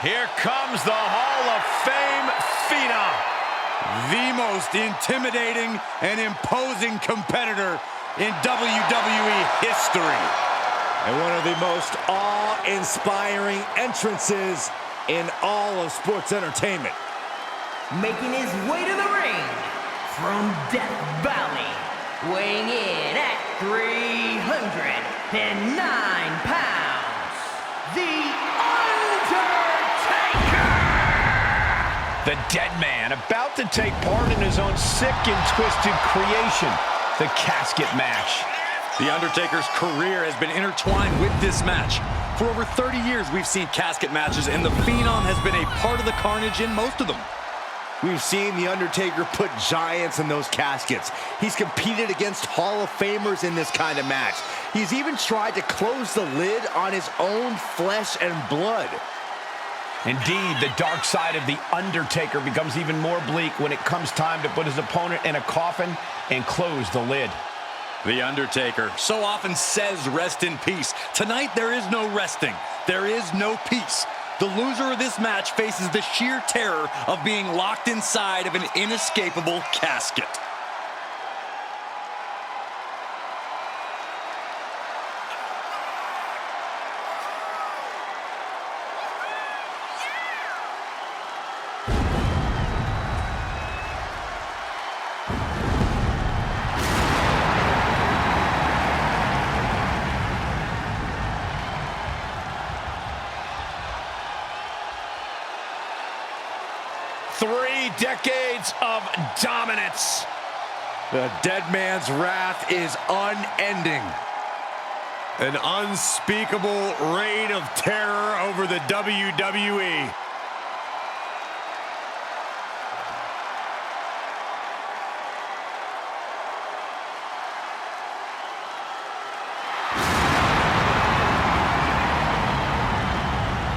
Here comes the Hall of Fame Phenom. The most intimidating and imposing competitor in WWE history. And one of the most awe-inspiring entrances in all of sports entertainment. Making his way to the ring from Death Valley, weighing in at 309 pounds, the The dead man about to take part in his own sick and twisted creation, the casket match. The Undertaker's career has been intertwined with this match. For over 30 years, we've seen casket matches, and the Phenom has been a part of the carnage in most of them. We've seen The Undertaker put giants in those caskets. He's competed against Hall of Famers in this kind of match. He's even tried to close the lid on his own flesh and blood. Indeed, the dark side of The Undertaker becomes even more bleak when it comes time to put his opponent in a coffin and close the lid. The Undertaker so often says rest in peace. Tonight, there is no resting. There is no peace. The loser of this match faces the sheer terror of being locked inside of an inescapable casket. Three decades of dominance. The dead man's wrath is unending. An unspeakable reign of terror over the WWE.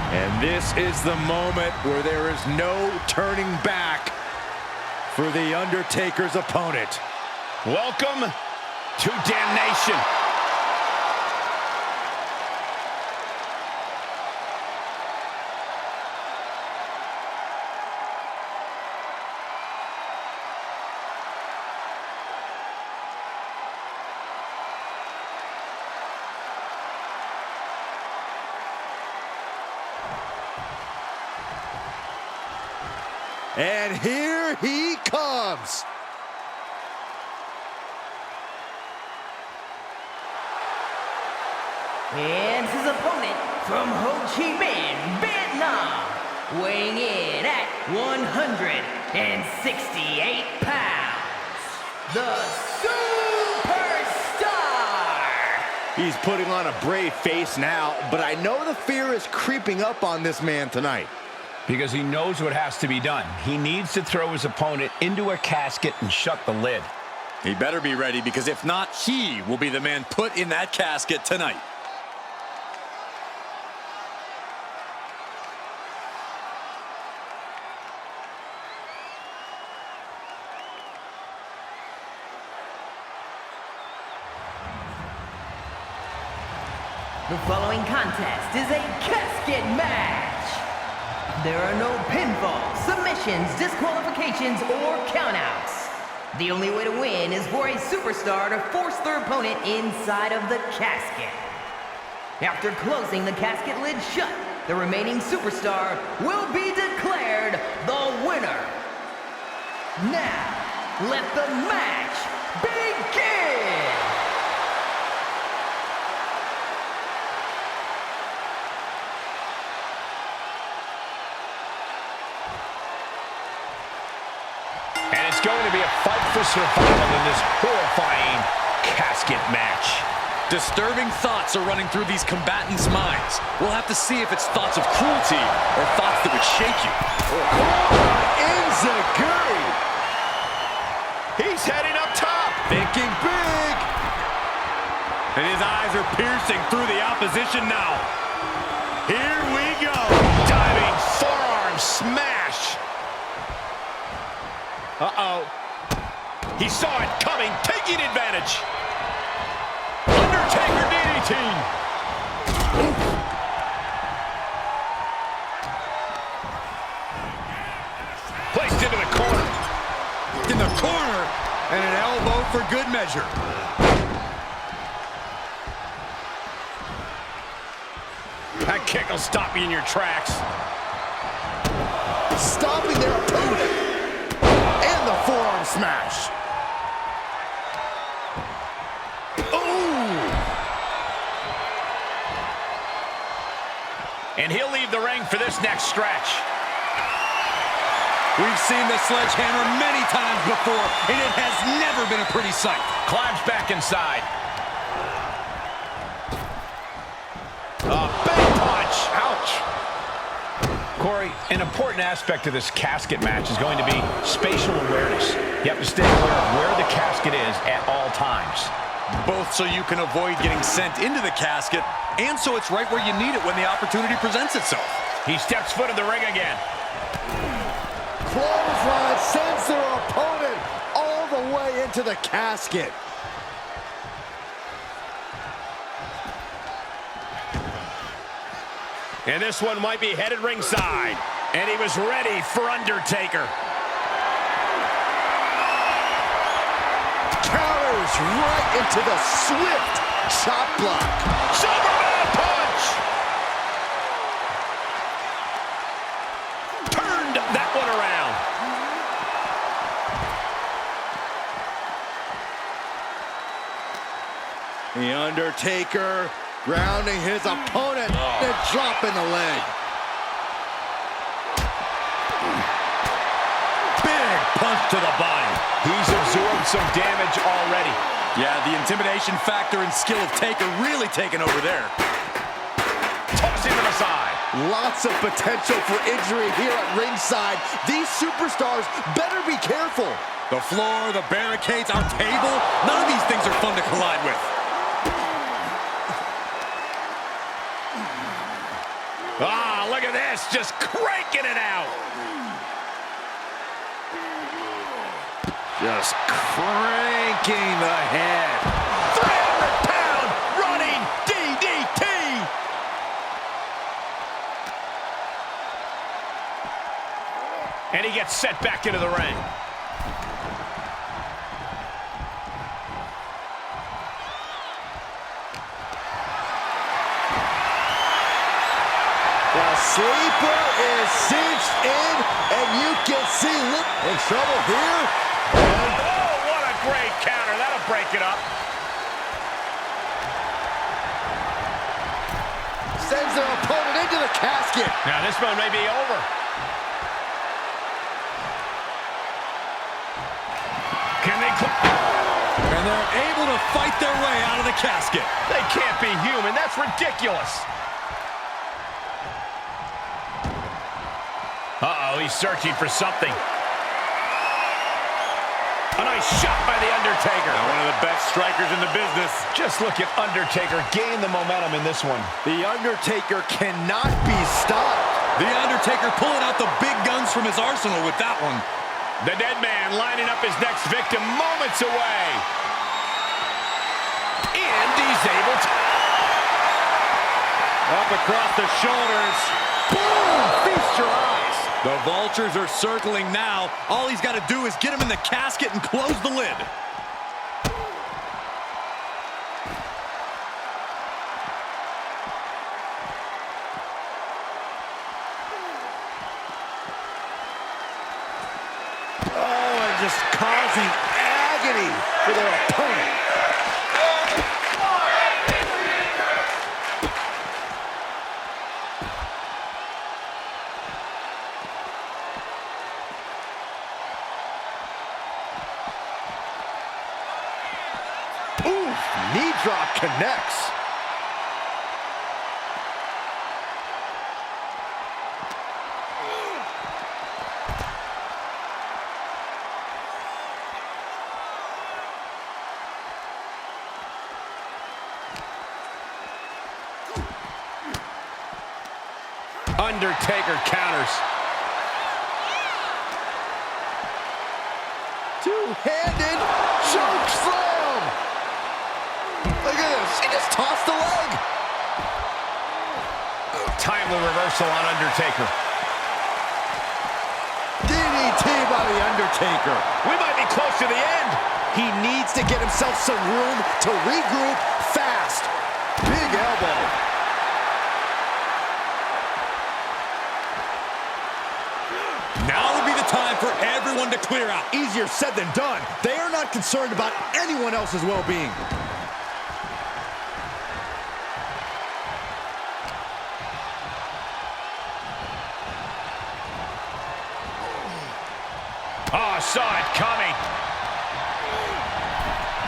And this is the moment where there is no turning back for The Undertaker's opponent. Welcome to Damnation. And here he comes. And his opponent from Ho Chi Minh, Vietnam, weighing in at 168 pounds, the Superstar! He's putting on a brave face now, but I know the fear is creeping up on this man tonight. Because he knows what has to be done. He needs to throw his opponent into a casket and shut the lid. He better be ready, because if not, he will be the man put in that casket tonight. The following contest is a casket match. There are no pinfalls, submissions, disqualifications, or countouts. The only way to win is for a superstar to force their opponent inside of the casket. After closing the casket lid shut, the remaining superstar will be declared the winner. Now, let the match begin! And it's going to be a fight for survival in this horrifying casket match. Disturbing thoughts are running through these combatants' minds. We'll have to see if it's thoughts of cruelty or thoughts that would shake you. Enziguri! He's heading up top, thinking big. And his eyes are piercing through the opposition now. Here we go. Diving forearm smash. Uh-oh. He saw it coming, taking advantage. Undertaker DDT. And an elbow for good measure. That kick will stop you in your tracks. Stopping their opponent. And the forearm smash. And he'll leave the ring for this next stretch. We've seen the sledgehammer many times before, and it has never been a pretty sight. Climbs back inside. A big punch. Ouch. Corey, an important aspect of this casket match is going to be spatial awareness. You have to stay aware of where the casket is at all times. Both so you can avoid getting sent into the casket, and so it's right where you need it when the opportunity presents itself. He steps foot in the ring again. Clothesline sends their opponent all the way into the casket. And this one might be headed ringside. And he was ready for Undertaker. Counters right into the swift chop block. Superman punch! Turned that one around. The Undertaker grounding his opponent and dropping the leg. Big punch to the body. He's absorbed some damage already. Yeah, the intimidation factor and skill of Taker really taking over there. Tossing him aside. Lots of potential for injury here at ringside. These superstars better be careful. The floor, the barricades, our table, none of these things are fun to collide with. Ah, look at this, just cranking it out. Just cranking the head. 300-pound running DDT. And he gets set back into the ring. The sleeper is cinched in, and you can see in trouble here. Oh, what a great counter. That'll break it up. Sends their opponent into the casket. Now this one may be over. Can they... And they're able to fight their way out of the casket. They can't be human. That's ridiculous. Uh-oh, he's searching for something. A nice shot by The Undertaker. Now, one of the best strikers in the business. Just look at Undertaker gain the momentum in this one. The Undertaker cannot be stopped. The Undertaker pulling out the big guns from his arsenal with that one. The dead man lining up his next victim moments away. And he's able to... Up across the shoulders. Boom! Feast your eyes. The Vultures are circling now. All he's got to do is get him in the casket and close the lid. Oh, and just causing agony for their opponent. Knee drop connects. Undertaker counters. Two-handed choke slam. Look at this. He just tossed the leg. Timely reversal on Undertaker. DDT by by The Undertaker. We might be close to the end. He needs to get himself some room to regroup fast. Big elbow. Now would be the time for everyone to clear out. Easier said than done. They are not concerned about anyone else's well-being. Oh, saw it coming.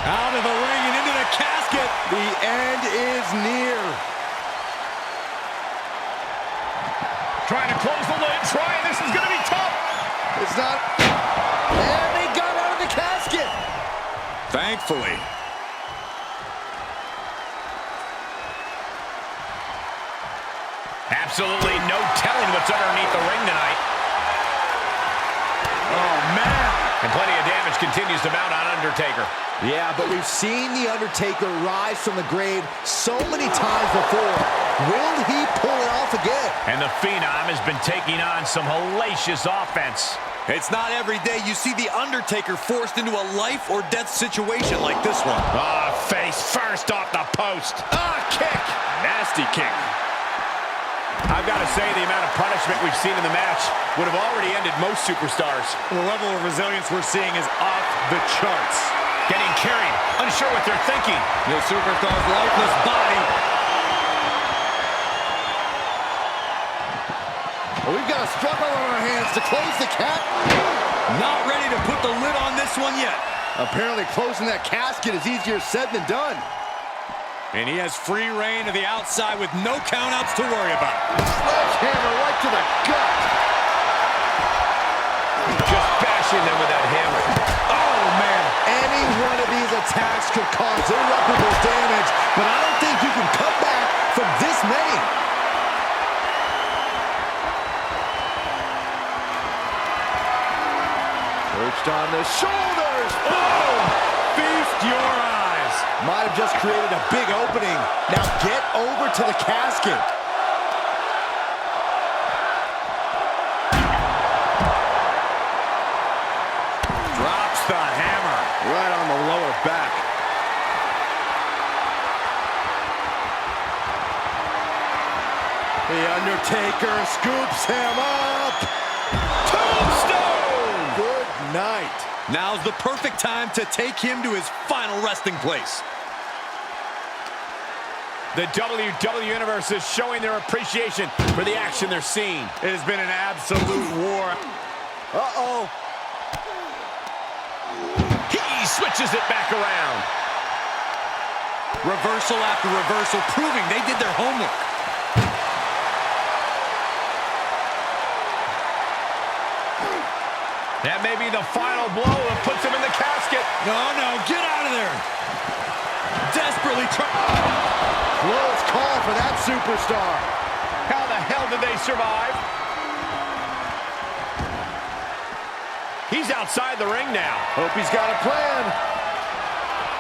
Out of the ring and into the casket. The end is near. Trying to close the lid. This is going to be tough. It's not. And they got out of the casket. Thankfully. Absolutely no telling what's underneath the ring tonight. Oh, man. And plenty of damage continues to mount on Undertaker. Yeah, but we've seen The Undertaker rise from the grave so many times before. Will he pull it off again? And the Phenom has been taking on some hellacious offense. It's not every day you see The Undertaker forced into a life or death situation like this one. Ah, face first off the post. Ah, kick. Nasty kick. I've got to say, the amount of punishment we've seen in the match would have already ended most superstars. The level of resilience we're seeing is off the charts. Getting carried, unsure what they're thinking. The superstar's lifeless body. Well, we've got a struggle on our hands to close the cap. Not ready to put the lid on this one yet. Apparently closing that casket is easier said than done. And he has free reign to the outside with no countouts to worry about. Sledgehammer right to the gut. Just bashing them with that hammer. Oh, man. Any one of these attacks could cause irreparable damage, but I don't think you can come back from this many. Perched on the shoulders. Boom! Feast your eyes. Might have just created a big opening. Now get over to the casket. Drops the hammer. Right on the lower back. The Undertaker scoops him up. Tombstone! Good night. Now's the perfect time to take him to his final resting place. The WWE Universe is showing their appreciation for the action they're seeing. It has been an absolute war. Uh-oh. He switches it back around. Reversal after reversal, proving they did their homework. That may be the final blow that puts him in the casket. No, get out of there. Desperately trying. Close call for that superstar. How the hell did they survive? He's outside the ring now. Hope he's got a plan.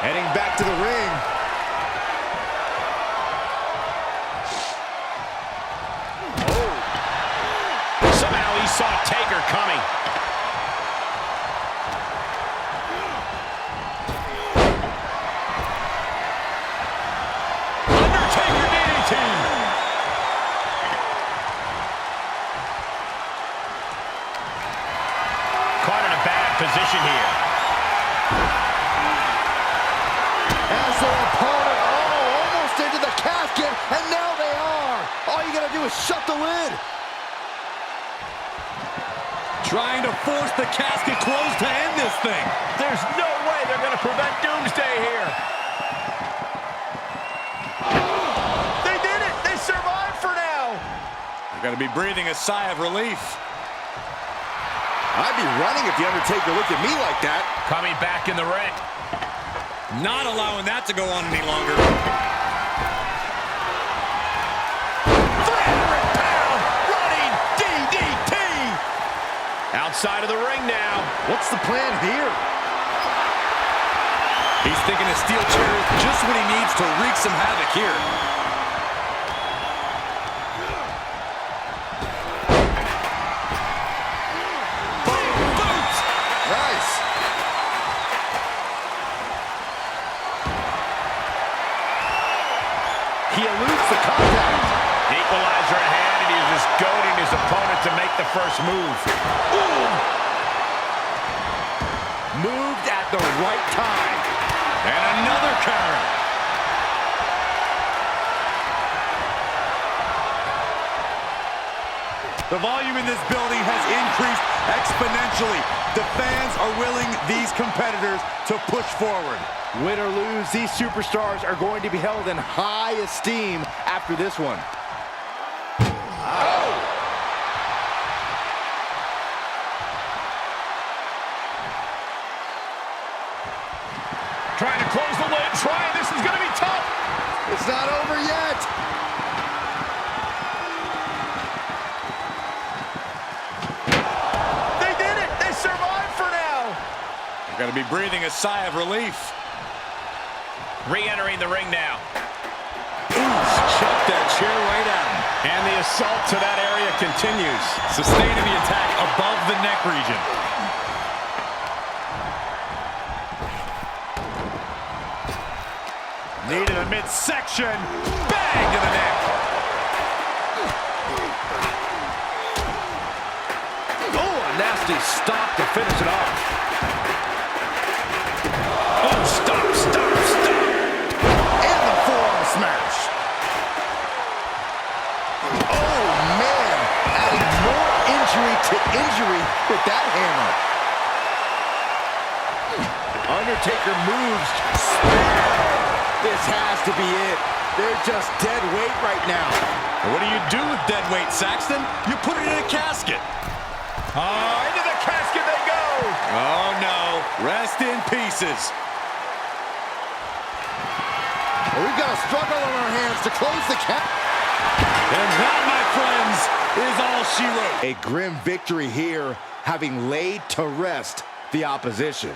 Heading back to the ring. Oh. Somehow he saw Taker coming. Caught in a bad position here. As their opponent, almost into the casket, and now they are. All you gotta do is shut the lid. Trying to force the casket closed to end this thing. There's no way they're going to prevent Doomsday here. They did it! They survived for now! They're going to be breathing a sigh of relief. I'd be running if The Undertaker looked at me like that. Coming back in the ring. Not allowing that to go on any longer. 300-pound running DDT! Outside of the ring now. What's the plan here? He's thinking a steel chair is just what he needs to wreak some havoc here. Boots! He eludes the contact. Equalizer in hand, and he's just goading his opponent to make the first move. Ooh. Moved at the right time. And another counter. The volume in this building has increased exponentially. The fans are willing these competitors to push forward. Win or lose, these superstars are going to be held in high esteem after this one. Oh! Trying to close the lid, this is gonna be tough. It's not over yet. They did it, they survived for now. They're gonna be breathing a sigh of relief. Re-entering the ring now. Chuck that chair right out. And the assault to that area continues. Sustaining the attack above the neck region. Knee to the midsection. Bang to the neck. Oh, a nasty stop to finish it off. Oh, stop. And the forearm smash. Oh, man. Adding more injury to injury with that hammer. Undertaker moves. This has to be it. They're just dead weight right now. What do you do with dead weight, Saxton? You put it in a casket. Into the casket they go. Oh, no. Rest in pieces. We've got a struggle on our hands to close the cap. And that, my friends, is all she wrote. A grim victory here, having laid to rest the opposition.